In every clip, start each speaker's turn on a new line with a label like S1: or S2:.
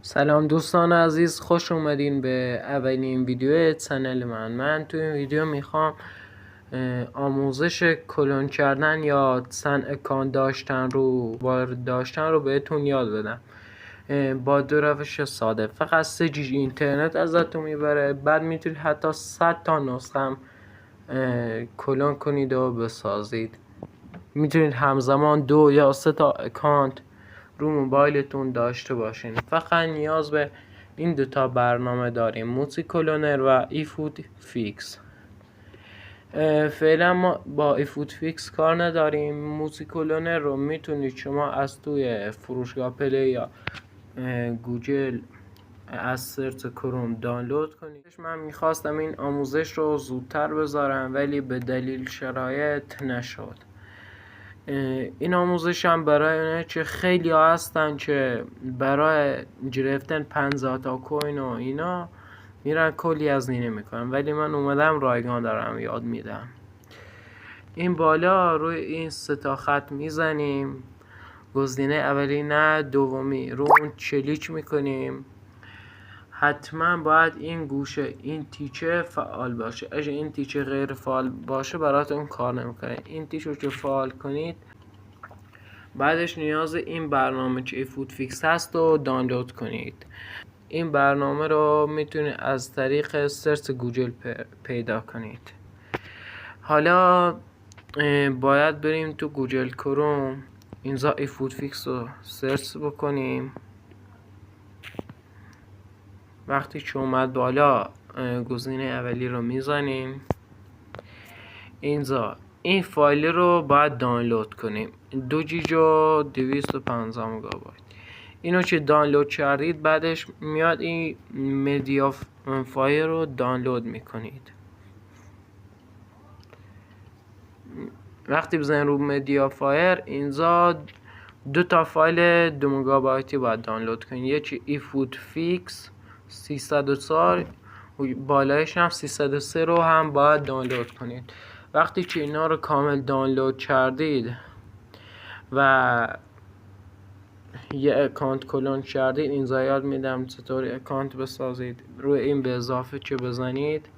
S1: سلام دوستان عزیز، خوش اومدین به اولین ویدیو کانال من تو این ویدیو میخوام آموزش کلون کردن یا اکانت داشتن رو وارد داشتن رو بهتون یاد بدم با دو روش ساده. فقط 3 جیگ اینترنت ازتون میبره، بعد میتونید حتی 100 تا نسخه هم کلون کنید و بسازید. میتونید همزمان 2 یا 3 تا اکانت رو موبایلتون داشته باشین. فقط نیاز به این دوتا برنامه داریم، موزی کلونر و ایفود فیکس. فعلا ما با ایفود فیکس کار نداریم. موزی کلونر رو میتونید شما از توی فروشگاه پلی یا گوگل از سرچ کروم دانلود کنید. من میخواستم این آموزش رو زودتر بذارم ولی به دلیل شرایط نشد. این آموزش هم برای اونه که خیلی ها هستن که برای گرفتن 50 تا کوین و اینا میرن کلی هزینه میکنن، ولی من اومدم رایگان دارم یاد میدم. این بالا روی این 3 تا خط میزنیم، گزینه اولی نه دومی رو اون کلیک میکنیم. حتما باید این گوشه این تیکه فعال باشه. اگه این تیکه غیر فعال باشه براتون کار نمیکنه. این تیکه رو که فعال کنید بعدش نیاز این برنامه که ایفود فیکس هست رو دانلود کنید. این برنامه رو میتونید از طریق سرچ گوگل پیدا کنید. حالا باید بریم تو گوگل کروم، اینجا ایفود فیکس رو سرچ بکنیم. وقتی که اومد بالا گزینه اولی رو میزنیم. اینجا این فایل رو باید دانلود کنیم، 2 جیگ و 250 مگابایت. اینو که دانلود کردید بعدش میاد این مدیا فایل رو دانلود میکنید. وقتی بزنید رو مدیا فایر، اینجا 2 تا فایل 2 مگابایتی باید دانلود کنید. یکی ایفود فیکس 304 بالایش هم 303 رو هم باید دانلود کنید. وقتی که اینا رو کامل دانلود کردید و یه اکانت کلون کردید، اینجا یاد میدم چطوری اکانت بسازید. روی این به اضافه که بزنید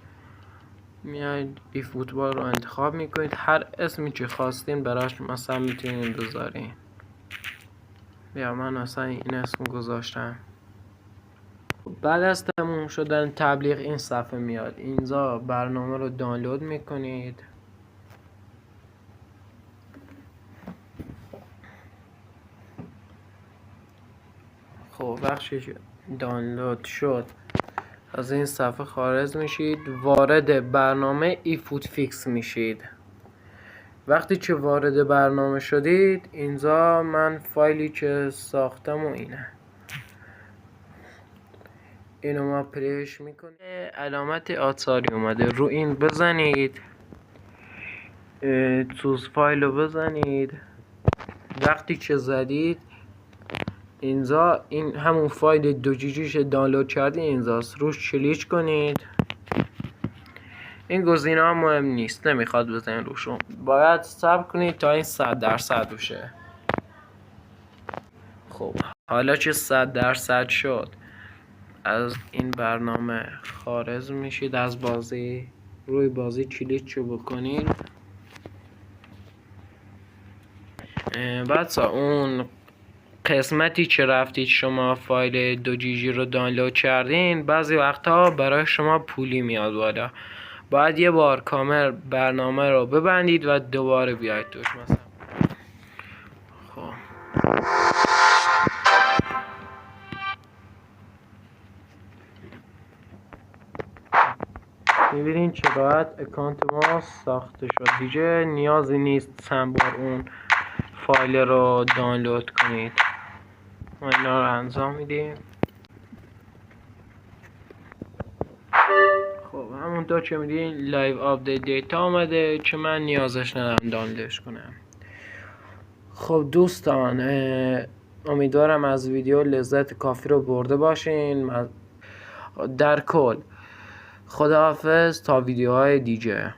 S1: میاید ای فوتبال رو انتخاب میکنید. هر اسمی که خواستین براش مثلا میتونید بذارین. یا من مثلا این اسم گذاشتم. بعد از تموم شدن تبلیغ این صفحه میاد. اینجا برنامه رو دانلود میکنید. خب وقتی دانلود شد از این صفحه خارج میشید، وارد برنامه ایفود فیکس میشید. وقتی که وارد برنامه شدید، اینجا من فایلی که ساختم و اینو ما پلیش میکنیم. علامت آثاری اومده، رو این بزنید، چوز فایل رو بزنید. وقتی که زدید اینجا این همون فایل 2 جیگیش دانلود کردید اینجاست، روش کلیک کنید. این گزینه ها مهم نیست، نمیخواد بزنید روشون، باید صبر کنید تا این 100% بشه. خب حالا که 100% شد از این برنامه خارج میشید، از بازی روی بازی کلیک رو بکنید. بعد اون قسمتی که رفتید شما فایل 2 جیگی رو دانلود کردین بعضی وقتها برای شما پولی میاد بالا، باید یه بار کامل برنامه رو ببندید و دوباره بیاید توش. مثلا خب میبینین چه راحت اکانت ما ساخته شد. دیگه نیازی نیست چند بار اون فایل رو دانلود کنید. ما اینا رو انجام میدیم. خب همونطور که میدین لایو آپدیت دیتا آمده که من نیازش ندارم دانلودش کنم. خب دوستان، امیدوارم از ویدیو لذت کافی رو برده باشین. در کل خداحافظ تا ویدیوهای دیگه.